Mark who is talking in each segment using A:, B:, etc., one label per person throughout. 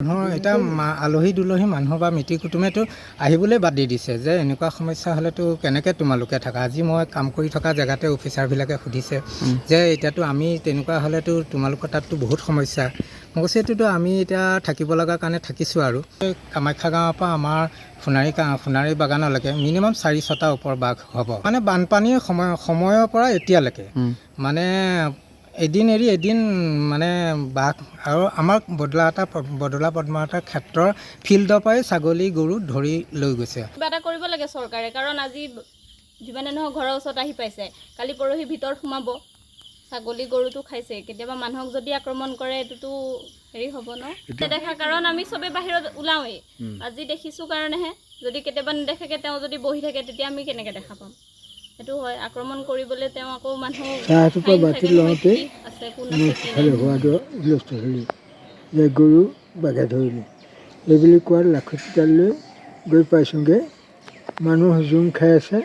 A: এটা আলহী দুলহী মানুহ বা মিতিৰ কুটুমেতো আহিবলৈ বাদ দি দিছে যে এনেকুৱা সমস্যা হ'লেতো কেনেকৈ তোমালোকে থাকা। আজি মই কাম কৰি থকা জেগাতে অফিচাৰবিলাকে সুধিছে যে এতিয়াতো আমি তেনেকুৱা হ'লেতো তোমালোকৰ তাততো বহুত সমস্যা। মই কৈছোঁ এইটোতো আমি এতিয়া থাকিব লগা কাৰণে থাকিছোঁ আৰু কামাখ্যা গাঁৱৰ পৰা আমাৰ সোণাৰী বাগানলৈকে মিনিমাম 4-6টা ওপৰ বাঘ হ'ব। মানে বানপানীৰ সময়ৰ পৰা এতিয়ালৈকে মানে এদিন এৰি এদিন মানে বাঘ আৰু আমাৰ বদলা পদ্মাৱতৰ ক্ষেত্ৰৰ ফিল্ডৰ পৰাই ছাগলী গৰু ধৰি লৈ গৈছে।
B: কিবা এটা কৰিব লাগে চৰকাৰে, কাৰণ আজি যিমানে নহওক ঘৰৰ ওচৰত আহি পাইছে, কালি পৰহি ভিতৰত সোমাব, ছাগলী গৰুটো খাইছে। কেতিয়াবা মানুহক যদি আক্ৰমণ কৰে এইটোতো হেৰি হ'ব ন। নেদেখা কাৰণ আমি চবেই বাহিৰত ওলাওৱেই, আজি দেখিছোঁ কাৰণেহে। যদি কেতিয়াবা নেদেখাকে তেওঁ যদি বহি থাকে তেতিয়া আমি কেনেকৈ দেখা পাম। সেইটো হয়, আক্ৰমণ কৰিবলৈ তেওঁ আকৌ মানুহ
C: যে গৰু বাঘে ধৰিলে এইবুলি কোৱাৰ লাখুটিডাললৈ গৈ পাইছোঁগৈ। মানুহ জুম খাই আছে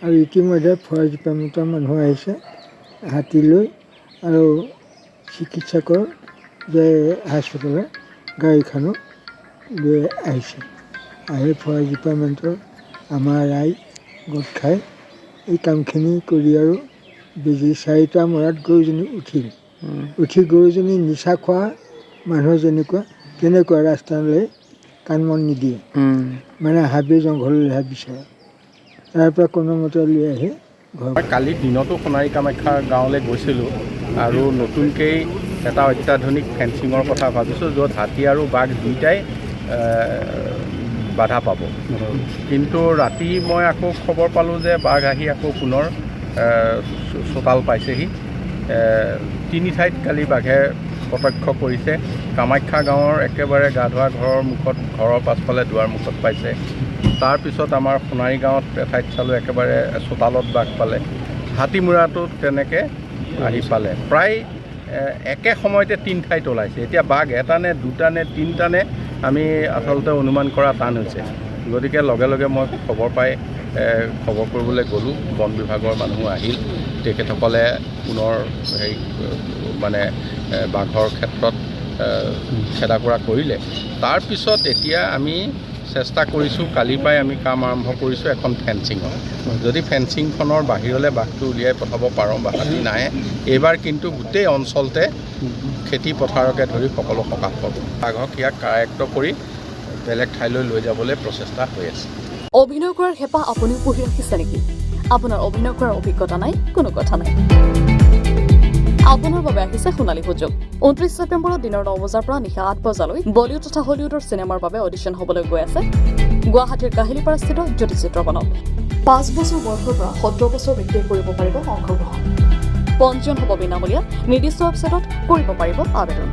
C: আৰু ইতিমধ্যে ফৰেষ্ট ডিপাৰ্টমেণ্টৰ মানুহ আহিছে হাতী লৈ, আৰু চিকিৎসকৰ যে হাস্পতালৰ গাড়ীখনো লৈ আহিছে। আহি ফৰেষ্ট ডিপাৰ্টমেণ্টৰ আমাৰ ৰাইজ গোট খাই এই কামখিনি কৰি আৰু বেজি 4টা মৰাত গৰুজনী উঠি গৰুজনী নিচা খোৱা মানুহ তেনেকুৱা ৰাস্তালৈ কাণ মন নিদিয়ে, মানে হাবি জংঘললৈহে বিচাৰে। তাৰ পৰা কোনোমতে লৈ আহি ঘৰ।
D: কালি দিনতো সোণাৰী কামাখ্যা গাঁৱলৈ গৈছিলোঁ আৰু নতুনকৈ এটা অত্যাধুনিক ফেঞ্চিঙৰ কথা ভাবিছোঁ, য'ত হাতী আৰু বাঘ দুয়োটাই বাধা পাব। কিন্তু ৰাতি মই আকৌ খবৰ পালোঁ যে বাঘ আহি আকৌ পুনৰ চোতাল পাইছেহি। 3 ঠাইত কালি বাঘে প্ৰত্যক্ষ কৰিছে। কামাখ্যা গাঁৱৰ একেবাৰে গা ধোৱা ঘৰৰ পাছফালে দুৱাৰ মুখত পাইছে। তাৰপিছত আমাৰ সোণাৰী গাঁৱত এঠাইত চালোঁ একেবাৰে চোতালত বাঘ পালে। হাতীমূৰাটো তেনেকৈ আহি পালে। প্ৰায় একে সময়তে 3 ঠাইত ওলাইছে। এতিয়া বাঘ এটা নে 2টা নে 3টা নে আমি আচলতে অনুমান কৰা টান হৈছে। গতিকে লগে লগে মই খবৰ কৰিবলৈ গ'লোঁ। বন বিভাগৰ মানুহ আহিল, তেখেতসকলে পুনৰ বাঘৰ ক্ষেত্ৰত খেদা কৰা কৰিলে। তাৰপিছত এতিয়া আমি চেষ্টা কৰিছোঁ, কালিৰ পৰাই আমি কাম আৰম্ভ কৰিছোঁ এখন ফেঞ্চিঙৰ। যদি ফেঞ্চিংখনৰ বাহিৰলৈ বাঘটো উলিয়াই পঠাব পাৰোঁ বা হাতী নাহে, এইবাৰ কিন্তু গোটেই অঞ্চলতে খেতি পথাৰকে ধৰি সকলো সকাহ পাব। বাঘক ইয়াক কাৰেক্ট কৰি বেলেগ ঠাইলৈ লৈ যাবলৈ প্ৰচেষ্টা হৈ আছে।
E: অভিনয় কৰাৰ হেঁপাহ আপুনিও পুহি ৰাখিছে নেকি? আপোনাৰ অভিনয় কৰাৰ অভিজ্ঞতা নাই? কোনো কথা নাই, আপোনাৰ বাবে আহিছে সোণালী সুযোগ। 29 ছেপ্টেম্বৰত দিনৰ 9 বজাৰ পৰা নিশা 8 বজালৈ বলিউড তথা হলিউডৰ চিনেমাৰ বাবে অডিশ্যন হ'বলৈ গৈ আছে গুৱাহাটীৰ কাহিলীপাৰাস্থিত জ্যোতি চিত্ৰবনত। 5 বছৰ বয়সৰ পৰা 17 বছৰ ব্যক্তিয়ে কৰিব পাৰিব অংশগ্ৰহণ। পঞ্জীয়ন হ'ব বিনামূলীয়া। নিৰ্দিষ্ট ৱেবছাইটত কৰিব পাৰিব আবেদন।